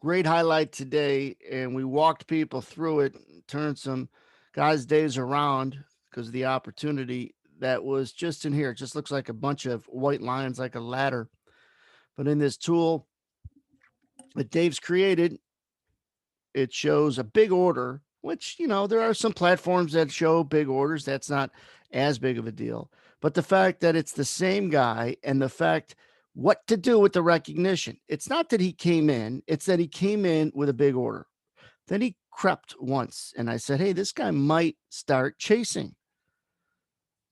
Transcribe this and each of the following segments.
Great highlight today, and we walked people through it, turned some guys' days around because of the opportunity that was just in here. It just looks like a bunch of white lines, like a ladder. But in this tool that Dave's created, it shows a big order, which, there are some platforms that show big orders. That's not as big of a deal. But the fact that it's the same guy and the fact what to do with the recognition, it's not that he came in, it's that he came in with a big order. Then he crept once, and I said, "Hey, this guy might start chasing."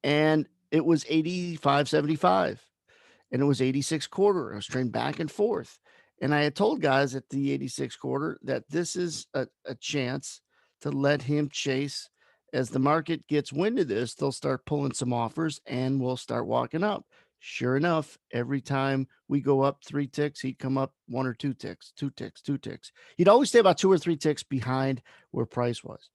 And it was 85.75, and it was 86 quarter. I was trading back and forth. And I had told guys at the 86 quarter that this is a chance to let him chase. As the market gets wind of this, they'll start pulling some offers and we'll start walking up. Sure enough, every time we go up 3 ticks, he'd come up 1 or 2 ticks, 2 ticks, 2 ticks. He'd always stay about 2 or 3 ticks behind where price was.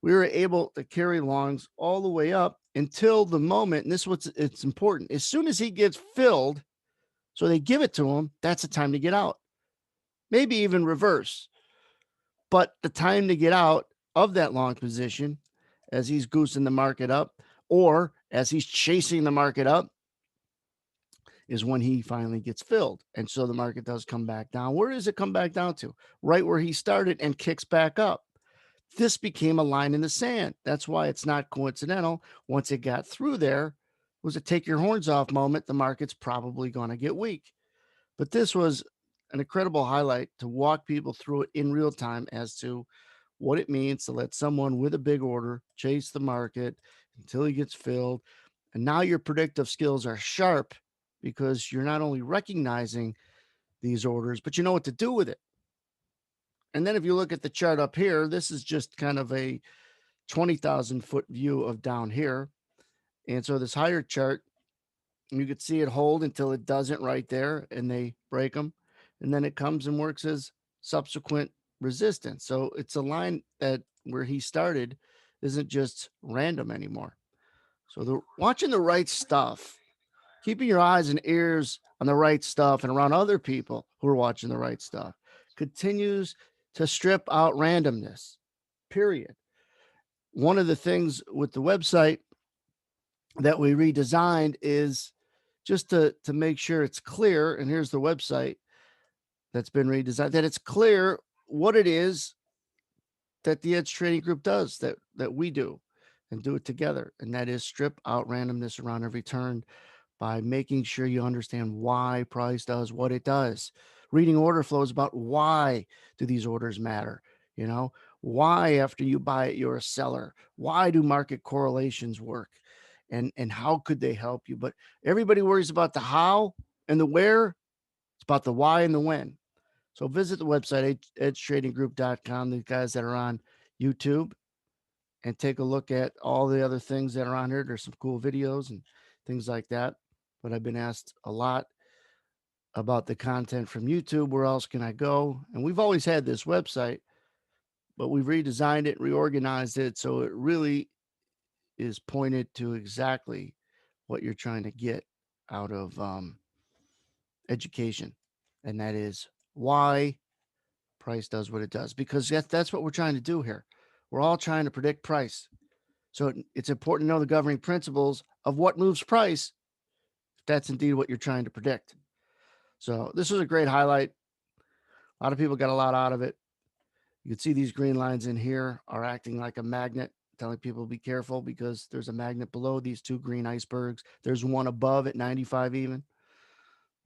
We were able to carry longs all the way up until the moment, and this is what's it's important. As soon as he gets filled, so they give it to him, that's the time to get out. Maybe even reverse. But the time to get out of that long position as he's goosing the market up or as he's chasing the market up is when he finally gets filled. And so the market does come back down. Where does it come back down to? Right where he started and kicks back up. This became a line in the sand. That's why it's not coincidental. Once it got through there, it was a take your horns off moment. The market's probably going to get weak. But this was an incredible highlight to walk people through it in real time as to what it means to let someone with a big order chase the market until he gets filled. And now your predictive skills are sharp because you're not only recognizing these orders, but you know what to do with it. And then if you look at the chart up here, this is just kind of a 20,000 foot view of down here. And so this higher chart, you could see it hold until it doesn't right there and they break them. And then it comes and works as subsequent resistance. So it's a line that where he started isn't just random anymore. So the watching the right stuff, keeping your eyes and ears on the right stuff and around other people who are watching the right stuff continues to strip out randomness. Period. One of the things with the website that we redesigned is just to make sure it's clear. And here's the website that's been redesigned, that it's clear what it is that the Edge Trading Group does, that we do and do it together. And that is strip out randomness around every turn by making sure you understand why price does what it does. Reading order flows about why do these orders matter? You know, why after you buy it, you're a seller. Why do market correlations work? And how could they help you? But everybody worries about the how and the where. It's about the why and the when. So visit the website, edgetradinggroup.com, the guys that are on YouTube, and take a look at all the other things that are on here. There's some cool videos and things like that. But I've been asked a lot about the content from YouTube. Where else can I go? And we've always had this website, but we've redesigned it, reorganized it. So it really is pointed to exactly what you're trying to get out of education. And that is why price does what it does, because that's what we're trying to do here. We're all trying to predict price. So it's important to know the governing principles of what moves price, if that's indeed what you're trying to predict. So this was a great highlight. A lot of people got a lot out of it. You can see these green lines in here are acting like a magnet, telling people to be careful because there's a magnet below these two green icebergs. There's one above at 95 even.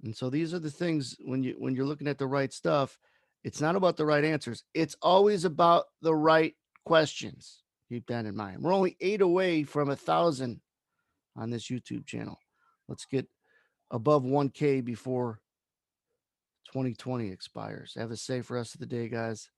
And so these are the things when you're looking at the right stuff, it's not about the right answers. It's always about the right questions. Keep that in mind. We're only 8 away from 1,000 on this YouTube channel. Let's get above 1K before 2020 expires. Have a safe rest of the day, guys.